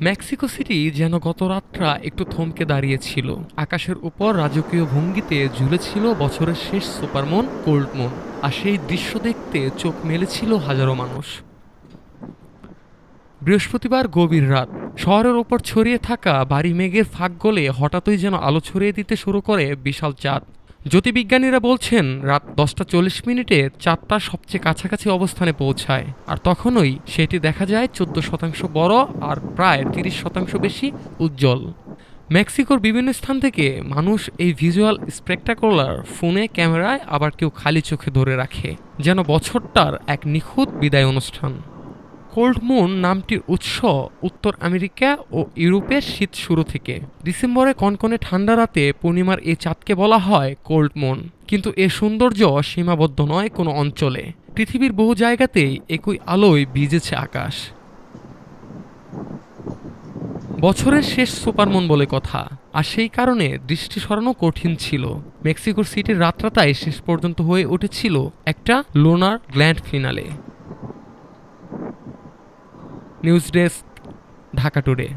Mexico city যেন গত রাতটা একটু থমকে দাঁড়িয়েছিল। আকাশের উপর রাজকীয় ভঙ্গিতে ঝুলেছিল বছরের শেষ সুপারমুন কোল্ড মুন, আর সেই দৃশ্য দেখতে চোখ মেলেছিল হাজারো মানুষ। বৃহস্পতিবার গভীর রাত, শহরের ওপর ছড়িয়ে থাকা ভারী মেঘের ফাঁক গলে হঠাৎই যেন আলো ছড়িয়ে দিতে শুরু করে বিশাল চাঁদ। জ্যোতির্বিজ্ঞানীরা বলছেন রাত 10টা 40 মিনিটে চাঁদটা সবচেয়ে কাছাকাছি অবস্থানে পৌঁছায়, আর তখনই সেটি দেখা যায় 14% বড় আর প্রায় 30% বেশি উজ্জ্বল। মেক্সিকোর বিভিন্ন স্থান থেকে মানুষ এই ভিজুয়াল স্পেকটাকুলার ফোনে, ক্যামেরায়, আবার কেউ খালি চোখে ধরে রাখে, যেন বছরটার এক নিখুঁত বিদায় অনুষ্ঠান। কোল্ড মুন নামটির উৎস উত্তর আমেরিকা ও ইউরোপের শীত শুরু থেকে। ডিসেম্বরে কনকনে ঠান্ডা রাতে পূর্ণিমার এই চাঁদকে বলা হয় কোল্ড মুন। কিন্তু এর সৌন্দর্য সীমাবদ্ধ নয় কোনো অঞ্চলে। পৃথিবীর বহু জায়গাতেই একই আলোয় ভিজেছে আকাশ। বছরের শেষ সুপারমুন বলে কথা, আর সেই কারণে দৃষ্টি সরানো কঠিন ছিল। মেক্সিকোর সিটির রাতটাই শেষ পর্যন্ত হয়ে উঠেছিল একটা লোনার grand finale. News desk, Dhaka today.